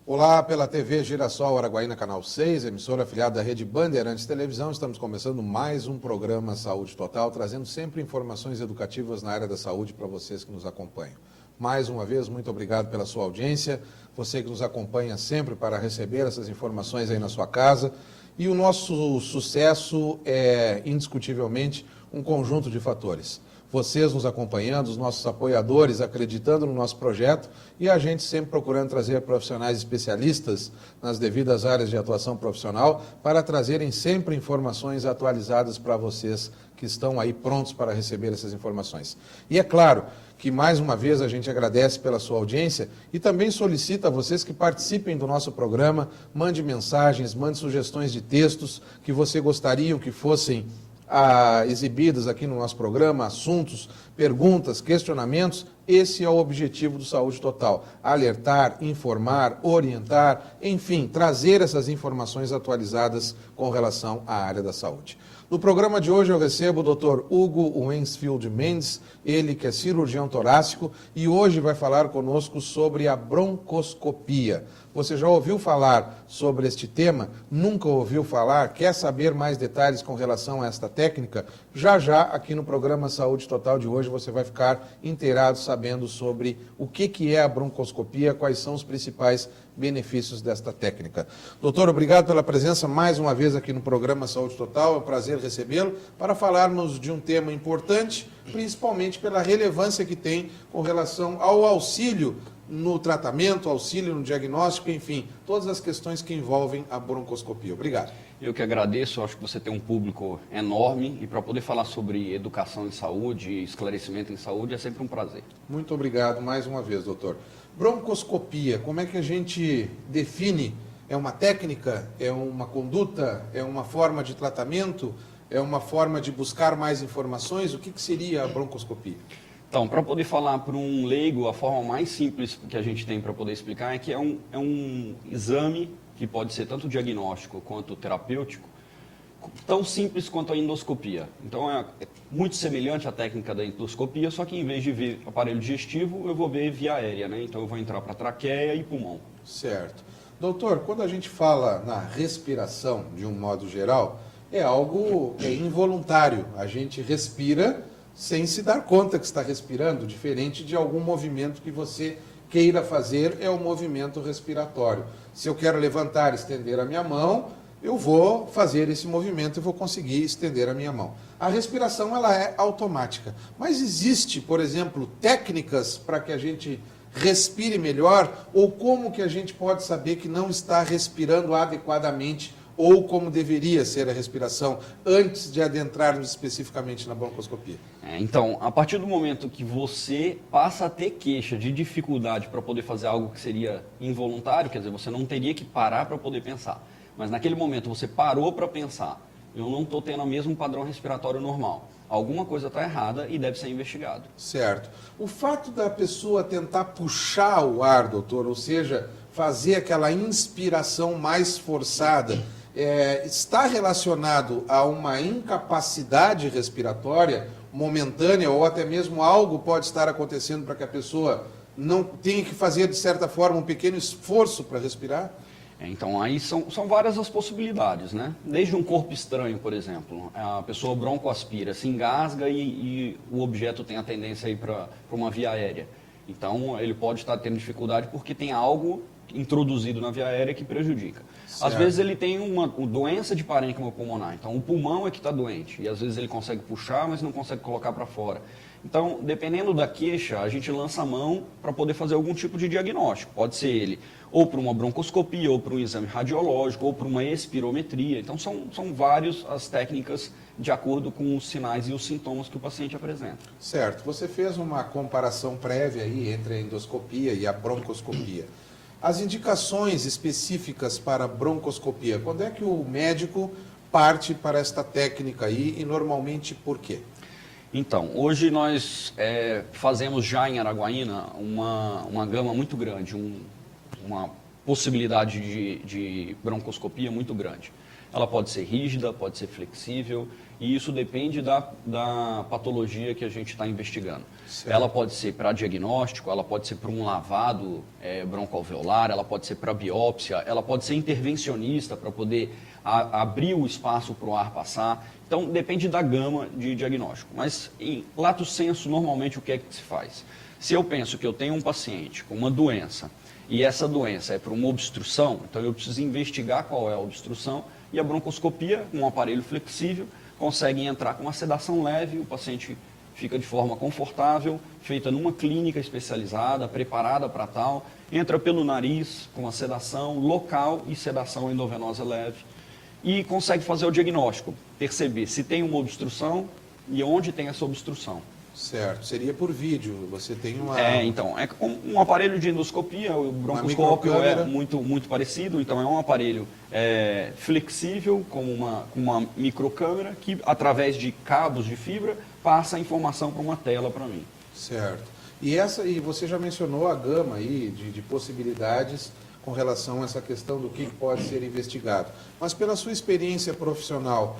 Olá, pela TV Girassol Araguaína, Canal 6, emissora afiliada da Rede Bandeirantes Televisão. Estamos começando mais um programa Saúde Total, trazendo sempre informações educativas na área da saúde para vocês que nos acompanham. Mais uma vez, muito obrigado pela sua audiência, você que nos acompanha sempre para receber essas informações aí na sua casa. E o nosso sucesso é, indiscutivelmente, um conjunto de fatores. Vocês nos acompanhando, os nossos apoiadores acreditando no nosso projeto e a gente sempre procurando trazer profissionais especialistas nas devidas áreas de atuação profissional para trazerem sempre informações atualizadas para vocês que estão aí prontos para receber essas informações. E é claro que mais uma vez a gente agradece pela sua audiência e também solicita a vocês que participem do nosso programa, mande mensagens, mande sugestões de textos que você gostaria que fossem exibidas aqui no nosso programa, assuntos, perguntas, questionamentos. Esse é o objetivo do Saúde Total: alertar, informar, orientar, enfim, trazer essas informações atualizadas com relação à área da saúde. No programa de hoje eu recebo o Dr. Hugo Wensfield Mendes, ele que é cirurgião torácico e hoje vai falar conosco sobre a broncoscopia. Você já ouviu falar sobre este tema? Nunca ouviu falar? Quer saber mais detalhes com relação a esta técnica? Já já, aqui no programa Saúde Total de hoje, você vai ficar inteirado sabendo sobre o que é a broncoscopia, quais são os principais benefícios desta técnica. Doutor, obrigado pela presença mais uma vez aqui no programa Saúde Total. É um prazer recebê-lo para falarmos de um tema importante, principalmente pela relevância que tem com relação ao auxílio no tratamento, auxílio no diagnóstico, enfim, todas as questões que envolvem a broncoscopia. Obrigado. Eu que agradeço, acho que você tem um público enorme e para poder falar sobre educação em saúde, esclarecimento em saúde, é sempre um prazer. Muito obrigado mais uma vez, doutor. Broncoscopia, como é que a gente define? É uma técnica? É uma conduta? É uma forma de tratamento? É uma forma de buscar mais informações? O que seria a broncoscopia? Então, para poder falar para um leigo, a forma mais simples que a gente tem para poder explicar é que é um exame que pode ser tanto diagnóstico quanto terapêutico, tão simples quanto a endoscopia. Então, é muito semelhante à técnica da endoscopia, só que em vez de ver aparelho digestivo, eu vou ver via aérea, né? Então, eu vou entrar para traqueia e pulmão. Certo. Doutor, quando a gente fala na respiração, de um modo geral, é algo que é involuntário. A gente respira sem se dar conta que está respirando, diferente de algum movimento que você queira fazer, é o movimento respiratório. Se eu quero levantar, estender a minha mão, eu vou fazer esse movimento e vou conseguir estender a minha mão. A respiração, ela é automática. Mas existe, por exemplo, técnicas para que a gente respire melhor, ou como que a gente pode saber que não está respirando adequadamente ou como deveria ser a respiração antes de adentrarmos especificamente na broncoscopia? Então, a partir do momento que você passa a ter queixa de dificuldade para poder fazer algo que seria involuntário, quer dizer, você não teria que parar para poder pensar, mas naquele momento você parou para pensar, eu não estou tendo o mesmo padrão respiratório normal, alguma coisa está errada e deve ser investigado. Certo. O fato da pessoa tentar puxar o ar, doutor, ou seja, fazer aquela inspiração mais forçada, está relacionado a uma incapacidade respiratória momentânea ou até mesmo algo pode estar acontecendo para que a pessoa não tenha que fazer, de certa forma, um pequeno esforço para respirar? Então, aí são várias as possibilidades, né? Desde um corpo estranho, por exemplo, a pessoa broncoaspira, se engasga e o objeto tem a tendência a ir para uma via aérea. Então, ele pode estar tendo dificuldade porque tem algo introduzido na via aérea que prejudica. Certo. Às vezes ele tem uma doença de parênquima pulmonar, então o pulmão é que está doente, e às vezes ele consegue puxar, mas não consegue colocar para fora. Então, dependendo da queixa, a gente lança a mão para poder fazer algum tipo de diagnóstico. Pode ser ele ou para uma broncoscopia, ou para um exame radiológico, ou para uma espirometria. Então, são várias as técnicas de acordo com os sinais e os sintomas que o paciente apresenta. Certo. Você fez uma comparação prévia aí entre a endoscopia e a broncoscopia. As indicações específicas para a broncoscopia, quando é que o médico parte para esta técnica aí e normalmente por quê? Então, hoje nós fazemos já em Araguaína uma gama muito grande, uma possibilidade de broncoscopia muito grande. Ela pode ser rígida, pode ser flexível e isso depende da patologia que a gente está investigando. Certo. Ela pode ser para diagnóstico, ela pode ser para um lavado broncoalveolar, ela pode ser para biópsia, ela pode ser intervencionista para poder abrir o espaço para o ar passar. Então, depende da gama de diagnóstico. Mas, em lato sensu, normalmente, o que é que se faz? Se eu penso que eu tenho um paciente com uma doença e essa doença é por uma obstrução, então eu preciso investigar qual é a obstrução e a broncoscopia, com um aparelho flexível, consegue entrar com uma sedação leve, o paciente fica de forma confortável, feita numa clínica especializada, preparada para tal, entra pelo nariz com uma sedação local e sedação endovenosa leve e consegue fazer o diagnóstico, perceber se tem uma obstrução e onde tem essa obstrução. Certo, seria por vídeo, você tem uma... Então, é como um aparelho de endoscopia, o broncoscópio é muito parecido, então é um aparelho flexível, com uma microcâmera, que através de cabos de fibra, passa a informação para uma tela para mim. Certo. E você já mencionou a gama aí de possibilidades com relação a essa questão do que pode ser investigado. Mas pela sua experiência profissional,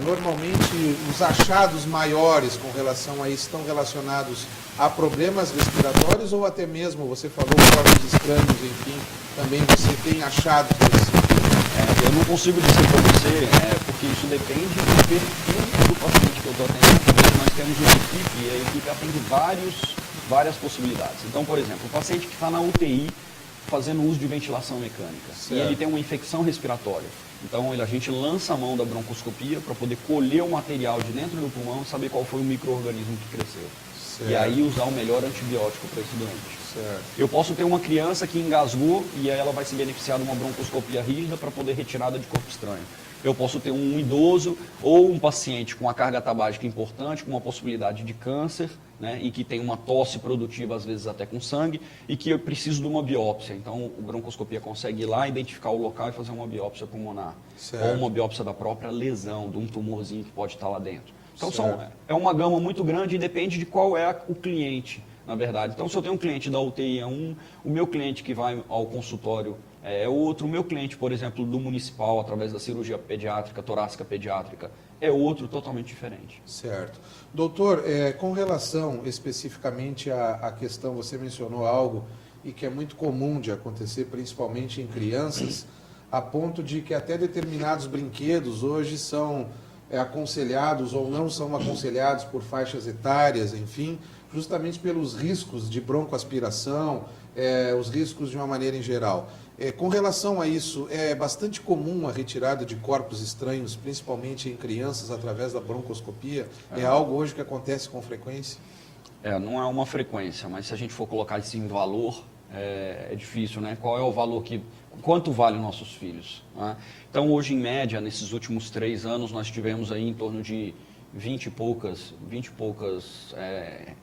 normalmente os achados maiores com relação a isso estão relacionados a problemas respiratórios ou até mesmo, você falou, corpos estranhos, enfim, também você tem achados nesse sentido? Eu não consigo dizer para você, porque isso depende do perfil do paciente que eu estou atendendo. Nós temos uma equipe e a equipe atende várias possibilidades. Então, por exemplo, o paciente que está na UTI, fazendo uso de ventilação mecânica. Certo. E ele tem uma infecção respiratória. Então a gente lança a mão da broncoscopia para poder colher o material de dentro do pulmão e saber qual foi o micro-organismo que cresceu. Certo. E aí usar o melhor antibiótico para esse doente. Certo. Eu posso ter uma criança que engasgou e aí ela vai se beneficiar de uma broncoscopia rígida para poder retirada de corpo estranho. Eu posso ter um idoso ou um paciente com uma carga tabágica importante, com uma possibilidade de câncer, né, e que tem uma tosse produtiva, às vezes até com sangue, e que eu preciso de uma biópsia. Então, a broncoscopia consegue ir lá, identificar o local e fazer uma biópsia pulmonar. Certo. Ou uma biópsia da própria lesão, de um tumorzinho que pode estar lá dentro. Então, é uma gama muito grande e depende de qual é o cliente, na verdade. Então, se eu tenho um cliente da UTI é um, o meu cliente que vai ao consultório é outro, o meu cliente, por exemplo, do municipal, através da cirurgia pediátrica, torácica pediátrica, é outro totalmente diferente. Certo. Doutor, com relação especificamente à questão, você mencionou algo e que é muito comum de acontecer, principalmente em crianças, a ponto de que até determinados brinquedos hoje são aconselhados ou não são aconselhados por faixas etárias, enfim, justamente pelos riscos de broncoaspiração, os riscos de uma maneira em geral. Com relação a isso, é bastante comum a retirada de corpos estranhos, principalmente em crianças, através da broncoscopia? É algo hoje que acontece com frequência? Não é uma frequência, mas se a gente for colocar isso em valor, é difícil, né? Qual é o valor quanto vale nossos filhos? Né? Então, hoje, em média, nesses últimos 3 anos, nós tivemos aí em torno de 20 e poucas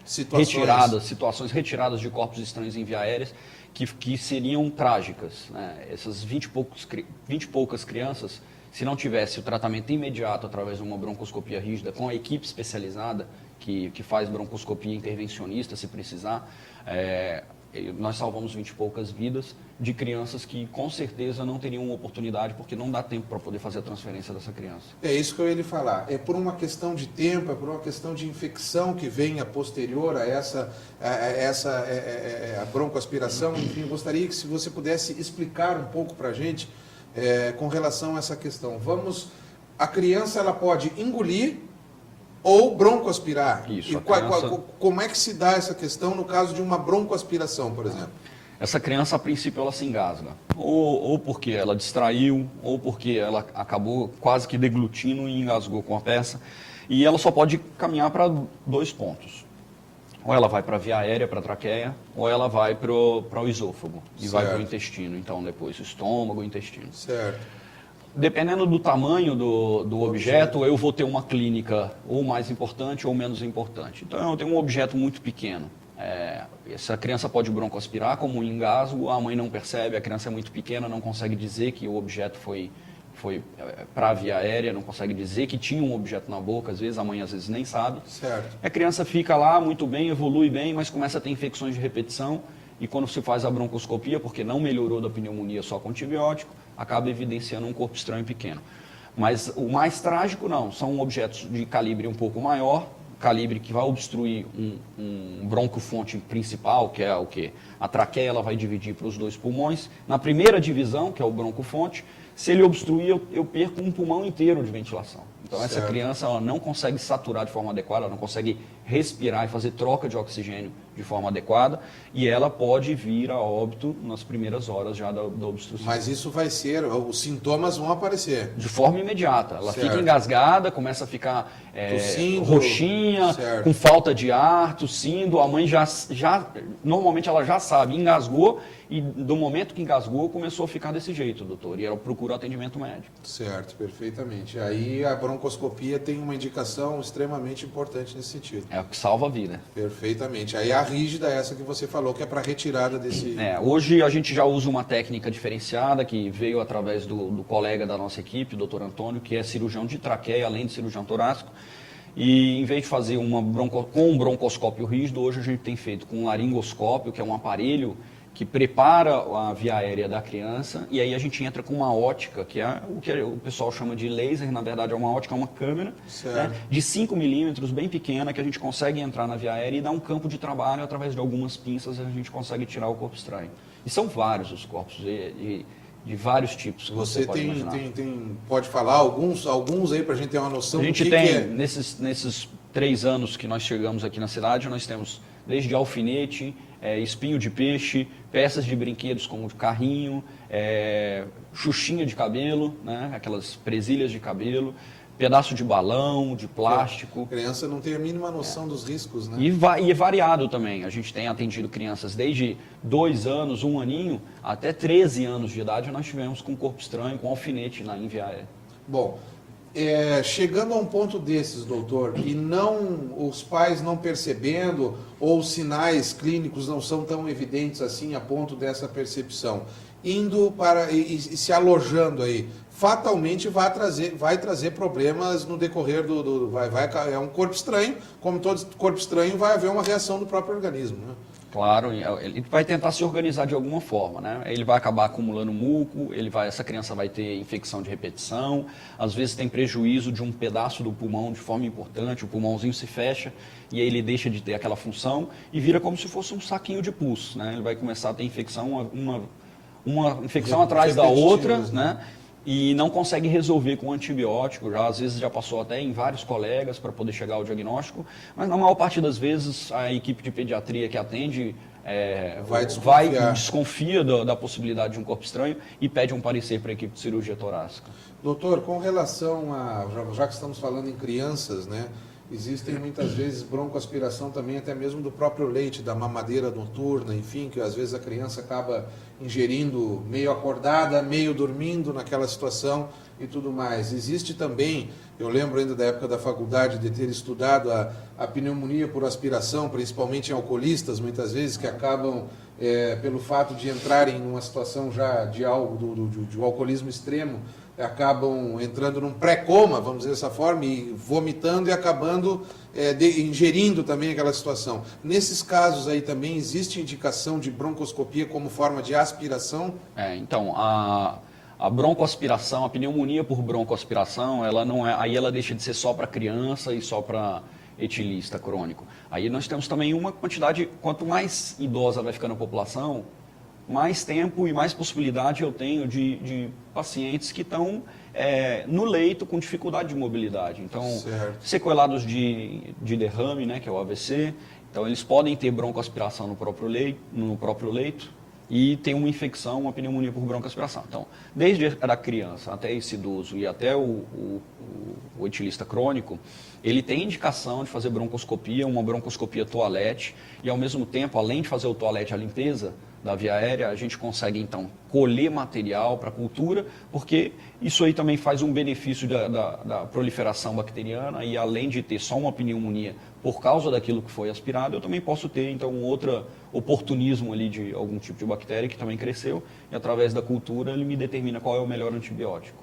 situações retiradas de corpos estranhos em via aérea que seriam trágicas. Né? Essas 20 e poucas crianças, se não tivesse o tratamento imediato através de uma broncoscopia rígida com a equipe especializada que faz broncoscopia intervencionista, se precisar, nós salvamos 20 e poucas vidas de crianças que com certeza não teriam oportunidade porque não dá tempo para poder fazer a transferência dessa criança. É isso que eu ia lhe falar. É por uma questão de tempo, é por uma questão de infecção que venha posterior a a broncoaspiração. Enfim, eu gostaria que se você pudesse explicar um pouco para a gente com relação a essa questão. A criança ela pode engolir ou broncoaspirar. Isso. Como é que se dá essa questão no caso de uma broncoaspiração, por exemplo? Essa criança, a princípio, ela se engasga. Ou porque ela distraiu, ou porque ela acabou quase que deglutindo e engasgou com a peça. E ela só pode caminhar para 2 pontos. Ou ela vai para a via aérea, para a traqueia, ou ela vai para o esôfago. E vai para o intestino, então, depois. O estômago, o intestino. Certo. Dependendo do tamanho do objeto, eu vou ter uma clínica ou mais importante ou menos importante. Então, eu tenho um objeto muito pequeno. Essa criança pode broncoaspirar como um engasgo, a mãe não percebe, a criança é muito pequena, não consegue dizer que o objeto foi para a via aérea, não consegue dizer que tinha um objeto na boca, às vezes a mãe nem sabe. Certo. A criança fica lá muito bem, evolui bem, mas começa a ter infecções de repetição e quando se faz a broncoscopia, porque não melhorou da pneumonia só com antibiótico, acaba evidenciando um corpo estranho pequeno. Mas o mais trágico não, são objetos de calibre um pouco maior, calibre que vai obstruir um broncofonte principal, que é o quê? A traqueia ela vai dividir para os 2 pulmões. Na primeira divisão, que é o broncofonte, se ele obstruir, eu perco um pulmão inteiro de ventilação. Então, essa criança ela não consegue saturar de forma adequada, ela não consegue respirar e fazer troca de oxigênio de forma adequada, e ela pode vir a óbito nas primeiras horas já da obstrução. Mas isso vai ser, os sintomas vão aparecer. De forma imediata. Ela Certo. fica engasgada, começa a ficar Tossindo, roxinha, certo. com falta de ar, tossindo. A mãe normalmente ela já sabe, engasgou, e do momento que engasgou, começou a ficar desse jeito, doutor. E ela procura atendimento médico. Certo, perfeitamente. Aí a broncoscopia tem uma indicação extremamente importante nesse sentido. É o que salva a vida. Perfeitamente. Aí a rígida é essa que você falou, que é para retirada desse... Hoje a gente já usa uma técnica diferenciada que veio através do colega da nossa equipe, o doutor Antônio, que é cirurgião de traqueia, além de cirurgião torácico. E em vez de fazer com um broncoscópio rígido, hoje a gente tem feito com um laringoscópio, que é um aparelho que prepara a via aérea da criança, e aí a gente entra com uma ótica, que é o que o pessoal chama de laser, na verdade é uma ótica, é uma câmera, né, de 5 milímetros, bem pequena, que a gente consegue entrar na via aérea e dar um campo de trabalho através de algumas pinças, a gente consegue tirar o corpo estranho. E são vários os corpos, de vários tipos que você pode imaginar. Pode falar alguns aí para a gente ter uma noção do que tem, que é. Nesses 3 anos que nós chegamos aqui na cidade, nós temos desde alfinete, espinho de peixe, peças de brinquedos como de carrinho, xuxinha de cabelo, né, aquelas presilhas de cabelo, pedaço de balão, de plástico. A criança não tem a mínima noção dos riscos, né? E é variado também. A gente tem atendido crianças desde 2 anos, 1 aninho, até 13 anos de idade, nós tivemos com corpo estranho, com alfinete em via aérea. Bom, chegando a um ponto desses, doutor, e os pais não percebendo, ou os sinais clínicos não são tão evidentes assim a ponto dessa percepção, indo para e se alojando aí, fatalmente vai trazer problemas no decorrer é um corpo estranho, como todo corpo estranho vai haver uma reação do próprio organismo, né? Claro, ele vai tentar se organizar de alguma forma, né? Ele vai acabar acumulando muco, essa criança vai ter infecção de repetição, às vezes tem prejuízo de um pedaço do pulmão de forma importante, o pulmãozinho se fecha e aí ele deixa de ter aquela função e vira como se fosse um saquinho de pus, né? Ele vai começar a ter infecção, uma infecção atrás da outra, né? E não consegue resolver com antibiótico, às vezes já passou até em vários colegas para poder chegar ao diagnóstico, mas na maior parte das vezes a equipe de pediatria que atende desconfia da possibilidade de um corpo estranho e pede um parecer para a equipe de cirurgia torácica. Doutor, com relação já que estamos falando em crianças, né? Existem muitas vezes broncoaspiração também até mesmo do próprio leite, da mamadeira noturna, enfim, que às vezes a criança acaba ingerindo meio acordada, meio dormindo naquela situação e tudo mais. Existe também, eu lembro ainda da época da faculdade de ter estudado a pneumonia por aspiração, principalmente em alcoolistas, muitas vezes, que acabam, pelo fato de entrarem numa situação já de alcoolismo extremo, acabam entrando num pré-coma, vamos dizer dessa forma, e vomitando e acabando ingerindo também aquela situação. Nesses casos aí também existe indicação de broncoscopia como forma de aspiração? Então, a broncoaspiração, a pneumonia por broncoaspiração, ela não é, aí ela deixa de ser só para criança e só para etilista crônico. Aí nós temos também uma quantidade, quanto mais idosa vai ficando a população, mais tempo e mais possibilidade eu tenho de pacientes que estão no leito com dificuldade de mobilidade. Então, sequelados de derrame, né, que é o AVC. Então, eles podem ter broncoaspiração no próprio leito e ter uma infecção, uma pneumonia por broncoaspiração. Então, desde a criança até esse idoso e até o etilista crônico, ele tem indicação de fazer broncoscopia, uma broncoscopia toalete, e ao mesmo tempo, além de fazer o toalete, a limpeza da via aérea, a gente consegue então colher material para cultura, porque isso aí também faz um benefício da proliferação bacteriana, e além de ter só uma pneumonia por causa daquilo que foi aspirado, eu também posso ter então um outro oportunismo ali de algum tipo de bactéria que também cresceu, e através da cultura ele me determina qual é o melhor antibiótico.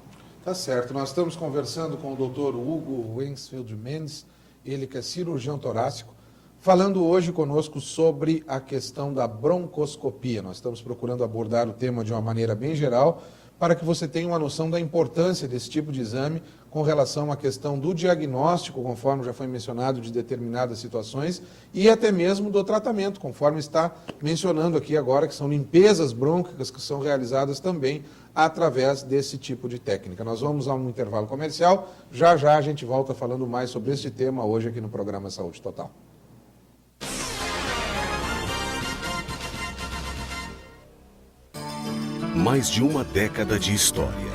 Tá certo, nós estamos conversando com o Dr. Hugo Wensfeld Mendes, ele que é cirurgião torácico, falando hoje conosco sobre a questão da broncoscopia. Nós estamos procurando abordar o tema de uma maneira bem geral, para que você tenha uma noção da importância desse tipo de exame com relação à questão do diagnóstico, conforme já foi mencionado, de determinadas situações, e até mesmo do tratamento, conforme está mencionando aqui agora, que são limpezas brônquicas que são realizadas também através desse tipo de técnica. Nós vamos a um intervalo comercial, já já a gente volta falando mais sobre este tema hoje aqui no programa Saúde Total. Mais de uma década de história,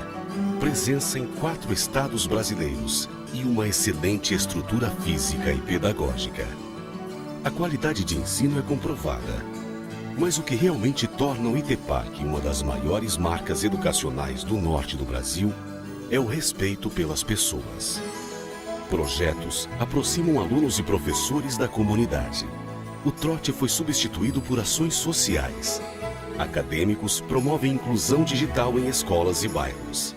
presença em 4 estados brasileiros e uma excelente estrutura física e pedagógica. A qualidade de ensino é comprovada, mas o que realmente torna o ITEPAC uma das maiores marcas educacionais do norte do Brasil é o respeito pelas pessoas. Projetos aproximam alunos e professores da comunidade. O trote foi substituído por ações sociais. Acadêmicos promovem inclusão digital em escolas e bairros.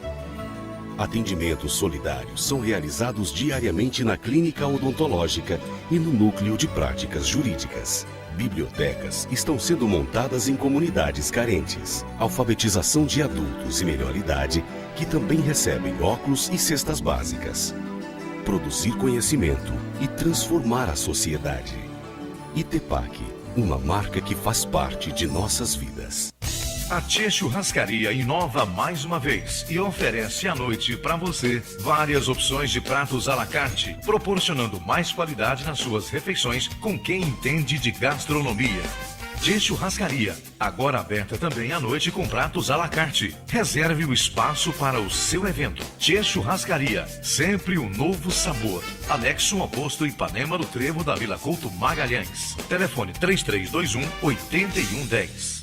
Atendimentos solidários são realizados diariamente na clínica odontológica e no núcleo de práticas jurídicas. Bibliotecas estão sendo montadas em comunidades carentes. Alfabetização de adultos e melhor idade, que também recebem óculos e cestas básicas. Produzir conhecimento e transformar a sociedade. ITEPAC, uma marca que faz parte de nossas vidas. A Tchê Churrascaria inova mais uma vez e oferece à noite para você várias opções de pratos à la carte, proporcionando mais qualidade nas suas refeições com quem entende de gastronomia. Tchê Churrascaria, agora aberta também à noite com pratos à la carte. Reserve o espaço para o seu evento. Tchê Churrascaria, sempre um novo sabor. Anexo ao posto Ipanema do Trevo da Vila Couto Magalhães. Telefone 3321-8110.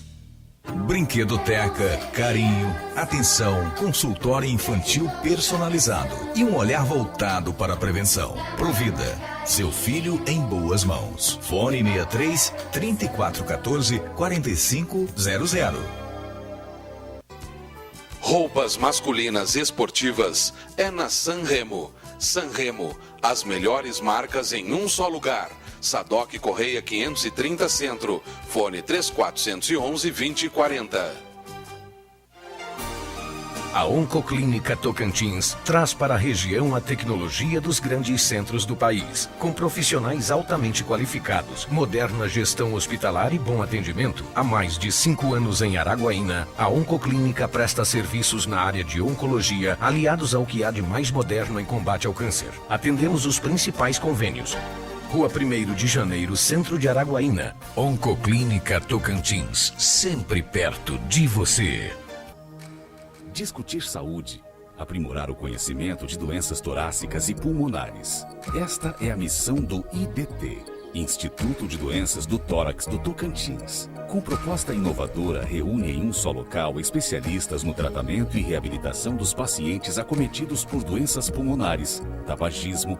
Brinquedoteca, carinho, atenção, consultório infantil personalizado e um olhar voltado para a prevenção. Provida, seu filho em boas mãos. Fone 63 3414 4500. Roupas masculinas esportivas é na Sanremo. Sanremo, as melhores marcas em um só lugar. Sadoc Correia 530 Centro, fone 3411-2040. A Oncoclínica Tocantins traz para a região a tecnologia dos grandes centros do país, com profissionais altamente qualificados, moderna gestão hospitalar e bom atendimento. Há mais de 5 anos em Araguaína, a Oncoclínica presta serviços na área de oncologia, aliados ao que há de mais moderno em combate ao câncer. Atendemos os principais convênios. Rua 1º de Janeiro, Centro de Araguaína. Oncoclínica Tocantins, sempre perto de você. Discutir saúde, aprimorar o conhecimento de doenças torácicas e pulmonares. Esta é a missão do IDT, Instituto de Doenças do Tórax do Tocantins. Com proposta inovadora, reúne em um só local especialistas no tratamento e reabilitação dos pacientes acometidos por doenças pulmonares, tabagismo,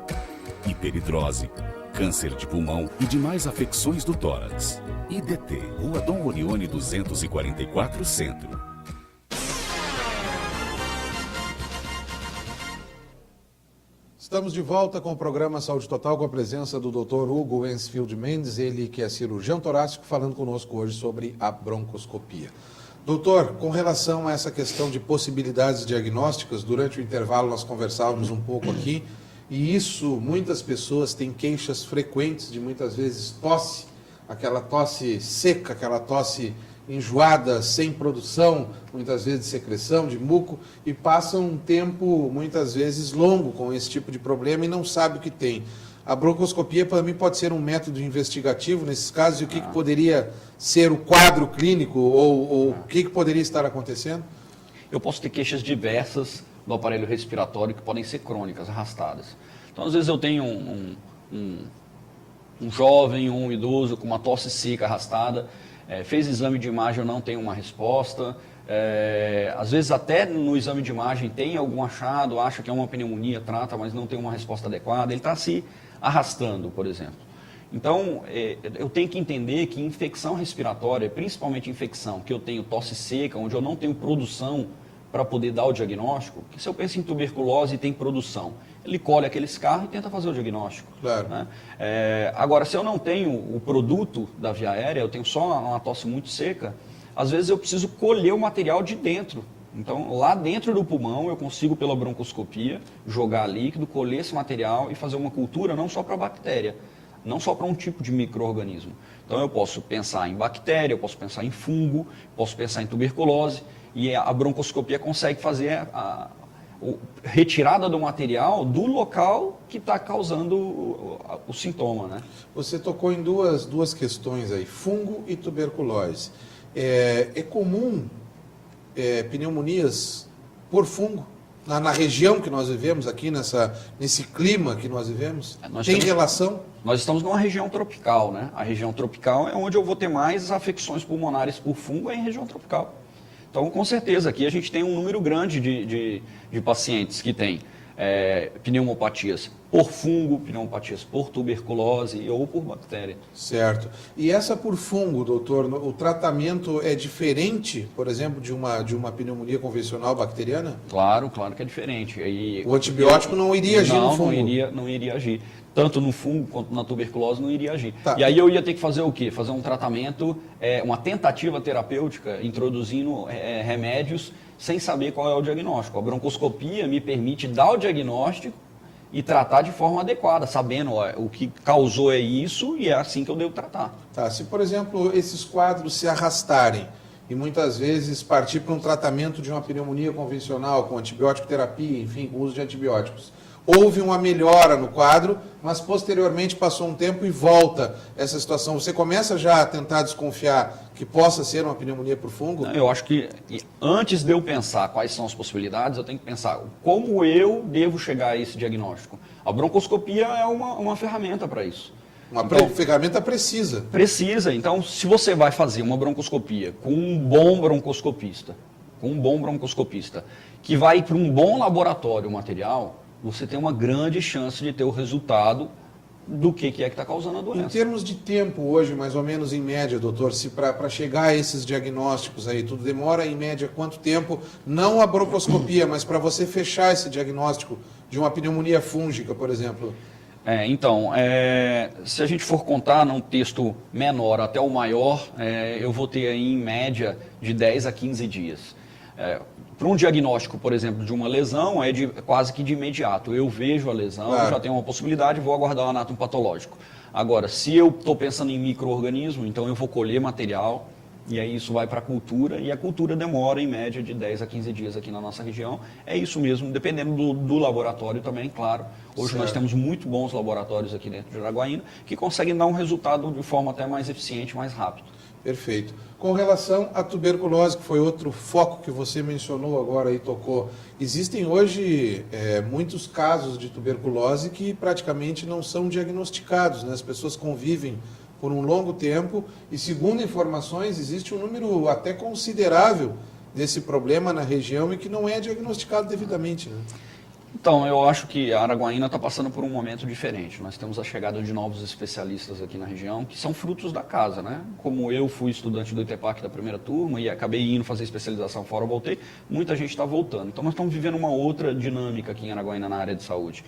hiperidrose, câncer de pulmão e demais afecções do tórax. IDT, Rua Dom Orione 244, Centro. Estamos de volta com o programa Saúde Total, com a presença do Dr. Hugo Wensfield Mendes, ele que é cirurgião torácico, falando conosco hoje sobre a broncoscopia. Doutor, com relação a essa questão de possibilidades diagnósticas, durante o intervalo nós conversávamos um pouco aqui, e isso, muitas pessoas têm queixas frequentes de muitas vezes tosse, aquela tosse seca, aquela tosse enjoada, sem produção, muitas vezes de secreção, de muco, e passam um tempo, muitas vezes, longo com esse tipo de problema e não sabe o que tem. A broncoscopia, para mim, pode ser um método investigativo nesses casos, e o que poderia ser o quadro clínico, ou o que poderia estar acontecendo? Eu posso ter queixas diversas do aparelho respiratório que podem ser crônicas, arrastadas. Então, às vezes eu tenho um jovem, um idoso com uma tosse seca arrastada, fez exame de imagem, eu não tenho uma resposta, às vezes até no exame de imagem tem algum achado, acha que é uma pneumonia, trata, mas não tem uma resposta adequada, ele está se arrastando, por exemplo. Então, eu tenho que entender que infecção respiratória, principalmente infecção, que eu tenho tosse seca, onde eu não tenho produção para poder dar o diagnóstico, que se eu penso em tuberculose e tem produção, ele colhe aquele carros e tenta fazer o diagnóstico. Claro. Né? Agora, se eu não tenho o produto da via aérea, eu tenho só uma tosse muito seca, às vezes eu preciso colher o material de dentro Então, lá dentro do pulmão, eu consigo, pela broncoscopia, jogar líquido, colher esse material e fazer uma cultura não só para bactéria, não só para um tipo de micro-organismo. Então, eu posso pensar em bactéria, eu posso pensar em fungo, posso pensar em tuberculose, e a broncoscopia consegue fazer a retirada do material do local que está causando o sintoma, né? Você tocou em duas questões aí, fungo e tuberculose. É comum pneumonias por fungo na região que nós vivemos aqui, nesse clima que nós vivemos? Tem relação? Nós estamos numa região tropical, né? A região tropical é onde eu vou ter mais afecções pulmonares por fungo, é em região tropical. Então, com certeza, aqui a gente tem um número grande de pacientes que têm pneumopatias por fungo, pneumopatias por tuberculose ou por bactéria. Certo. E essa por fungo, doutor, o tratamento é diferente, por exemplo, de uma pneumonia convencional bacteriana? Claro que é diferente. O antibiótico não iria agir no fungo? Não iria agir. Tanto no fungo quanto na tuberculose não iria agir. Tá. E aí eu ia ter que fazer o quê? Fazer um tratamento, uma tentativa terapêutica, introduzindo remédios sem saber qual é o diagnóstico. A broncoscopia me permite dar o diagnóstico e tratar de forma adequada, sabendo o que causou é isso e é assim que eu devo tratar. Tá. Se, por exemplo, esses quadros se arrastarem e muitas vezes partir para um tratamento de uma pneumonia convencional, com antibiótico terapia, enfim, com uso de antibióticos, houve uma melhora no quadro, mas posteriormente passou um tempo e volta essa situação. Você começa já a tentar desconfiar que possa ser uma pneumonia por fungo? Eu acho que antes de eu pensar quais são as possibilidades, eu tenho que pensar como eu devo chegar a esse diagnóstico. A broncoscopia é uma ferramenta para isso. Ferramenta precisa. Precisa. Então, se você vai fazer uma broncoscopia com um bom broncoscopista, que vai para um bom laboratório material, você tem uma grande chance de ter o resultado do que é que está causando a doença. Em termos de tempo hoje, mais ou menos em média, doutor, se para chegar a esses diagnósticos aí, tudo demora em média quanto tempo? Não a broncoscopia, mas para você fechar esse diagnóstico de uma pneumonia fúngica, por exemplo? Se a gente for contar num texto menor até o maior, eu vou ter aí em média de 10 a 15 dias. Para um diagnóstico, por exemplo, de uma lesão, quase que de imediato. Eu vejo a lesão, claro, já tenho uma possibilidade, vou aguardar o anátomo patológico. Agora, se eu estou pensando em micro-organismo, então eu vou colher material, e aí isso vai para a cultura, e a cultura demora em média de 10 a 15 dias aqui na nossa região. É isso mesmo, dependendo do laboratório também, claro. Hoje nós temos muito bons laboratórios aqui dentro de Araguaína, que conseguem dar um resultado de forma até mais eficiente, mais rápido. Perfeito. Com relação à tuberculose, que foi outro foco que você mencionou agora e tocou, existem hoje muitos casos de tuberculose que praticamente não são diagnosticados, né? As pessoas convivem por um longo tempo e, segundo informações, existe um número até considerável desse problema na região e que não é diagnosticado devidamente, né? Então, eu acho que a Araguaína está passando por um momento diferente. Nós temos a chegada de novos especialistas aqui na região, que são frutos da casa, né? Como eu fui estudante do ITEPAC da primeira turma e acabei indo fazer especialização fora, voltei, muita gente está voltando. Então, nós estamos vivendo uma outra dinâmica aqui em Araguaína na área de saúde.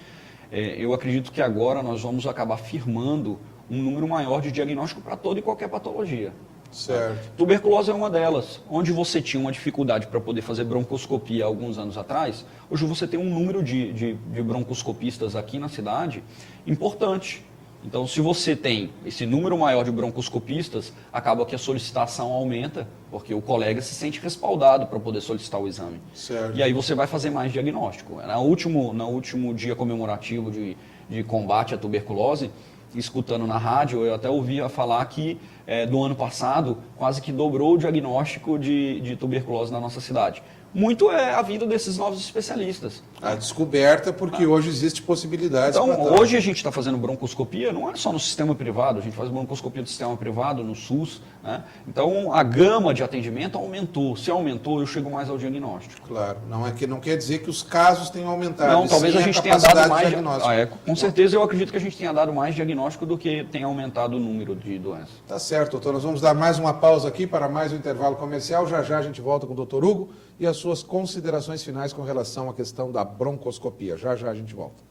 Eu acredito que agora nós vamos acabar firmando um número maior de diagnóstico para toda e qualquer patologia. Certo. Tuberculose é uma delas. Onde você tinha uma dificuldade para poder fazer broncoscopia alguns anos atrás, hoje você tem um número de broncoscopistas aqui na cidade importante. Então, se você tem esse número maior de broncoscopistas, acaba que a solicitação aumenta, porque o colega se sente respaldado para poder solicitar o exame. Certo. E aí você vai fazer mais diagnóstico. No último dia comemorativo de combate à tuberculose, escutando na rádio, eu até ouvia falar que do ano passado quase que dobrou o diagnóstico de tuberculose na nossa cidade. Muito é a vinda desses novos especialistas. A descoberta, porque hoje existe possibilidades. Então, hoje a gente está fazendo broncoscopia, não é só no sistema privado, a gente faz broncoscopia do sistema privado, no SUS, né? Então, a gama de atendimento aumentou. Se aumentou, eu chego mais ao diagnóstico. Claro, não quer dizer que os casos tenham aumentado. Não, talvez a gente tenha dado mais diagnóstico. Com certeza, eu acredito que a gente tenha dado mais diagnóstico do que tenha aumentado o número de doenças. Tá certo, doutor. Nós vamos dar mais uma pausa aqui para mais um intervalo comercial. Já já a gente volta com o doutor Hugo e as suas considerações finais com relação à questão da broncoscopia. Já já a gente volta.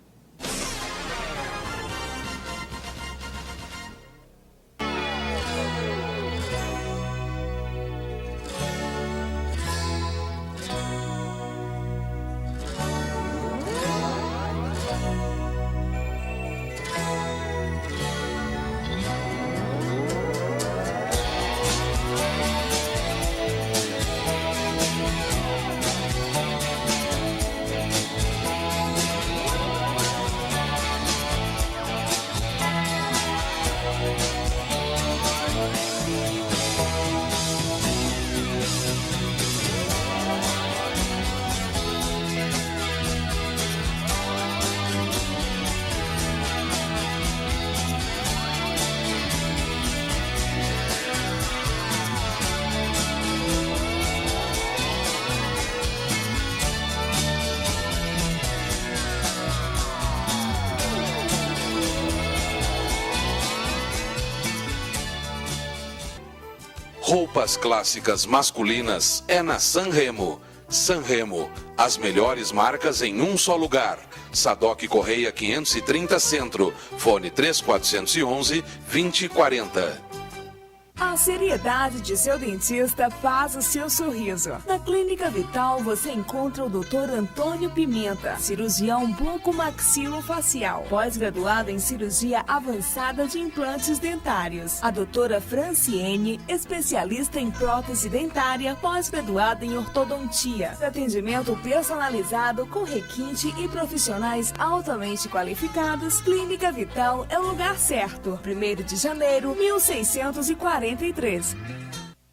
Roupas clássicas masculinas é na Sanremo. Sanremo, as melhores marcas em um só lugar. Sadoc Correia 530 Centro, fone 3411-2040. A seriedade de seu dentista faz o seu sorriso. Na Clínica Vital você encontra o Dr. Antônio Pimenta, cirurgião bucomaxilofacial, pós-graduado em cirurgia avançada de implantes dentários. A doutora Franciene, especialista em prótese dentária, pós-graduada em ortodontia. Atendimento personalizado com requinte e profissionais altamente qualificados. Clínica Vital é o lugar certo. 1º de janeiro, 1643.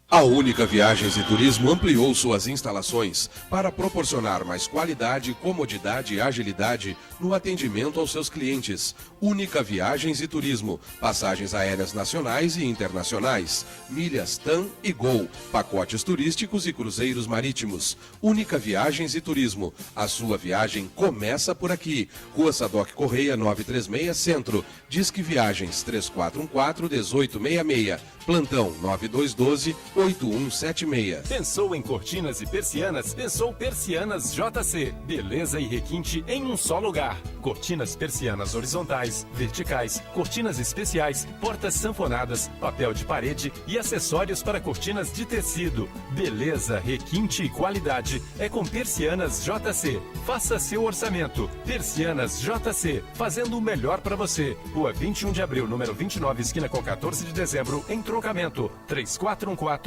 A Única Viagens e Turismo ampliou suas instalações para proporcionar mais qualidade, comodidade e agilidade no atendimento aos seus clientes. Única Viagens e Turismo, passagens aéreas nacionais e internacionais, milhas TAM e GOL, pacotes turísticos e cruzeiros marítimos. Única Viagens e Turismo, a sua viagem começa por aqui. Rua Sadoc Correia 936 Centro, Disque Viagens 3414-1866, plantão 9212-8176. Pensou em cortinas e persianas? Pensou Persianas JC. Beleza e requinte em um só lugar. Cortinas persianas horizontais, verticais, cortinas especiais, portas sanfonadas, papel de parede e acessórios para cortinas de tecido. Beleza, requinte e qualidade é com Persianas JC. Faça seu orçamento. Persianas JC, fazendo o melhor para você. Rua 21 de abril, número 29, esquina com 14 de dezembro, em Trocamento. 3414-4166.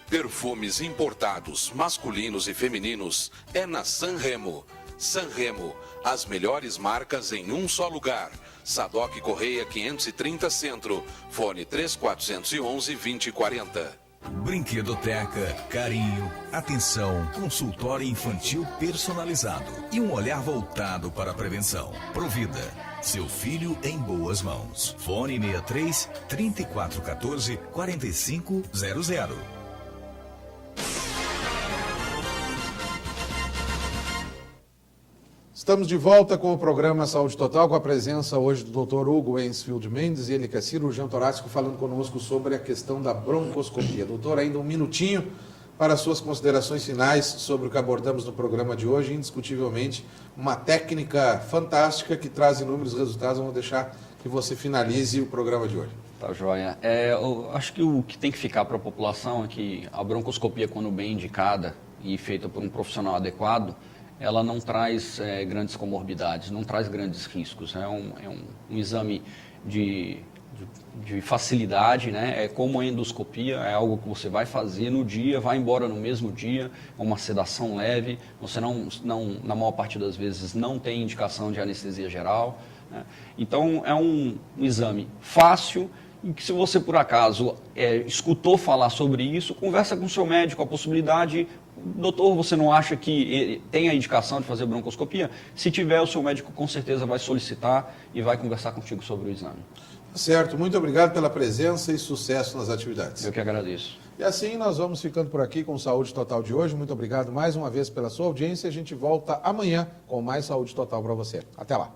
Perfumes importados, masculinos e femininos, é na Sanremo. Sanremo, as melhores marcas em um só lugar. Sadoc Correia 530 Centro, fone 3411-2040. Brinquedoteca, carinho, atenção, consultório infantil personalizado e um olhar voltado para a prevenção. Provida, seu filho em boas mãos. Fone 63 3414 4500. Estamos de volta com o programa Saúde Total, com a presença hoje do Dr. Hugo Ensfield Mendes, ele que é cirurgião torácico, falando conosco sobre a questão da broncoscopia. Doutor, ainda um minutinho para suas considerações finais sobre o que abordamos no programa de hoje. Indiscutivelmente, uma técnica fantástica que traz inúmeros resultados. Vamos deixar que você finalize o programa de hoje. Tá, joia. Eu acho que o que tem que ficar para a população é que a broncoscopia, quando bem indicada e feita por um profissional adequado, ela não traz grandes comorbidades, não traz grandes riscos. É um exame de facilidade, né? É como a endoscopia, é algo que você vai fazer no dia, vai embora no mesmo dia, é uma sedação leve, você não na maior parte das vezes não tem indicação de anestesia geral, né? Então é um exame fácil e que, se você por acaso escutou falar sobre isso, conversa com o seu médico a possibilidade. Doutor, você não acha que tem a indicação de fazer broncoscopia? Se tiver, o seu médico com certeza vai solicitar e vai conversar contigo sobre o exame. Certo, muito obrigado pela presença e sucesso nas atividades. Eu que agradeço. E assim nós vamos ficando por aqui com o Saúde Total de hoje. Muito obrigado mais uma vez pela sua audiência. A gente volta amanhã com mais Saúde Total para você. Até lá.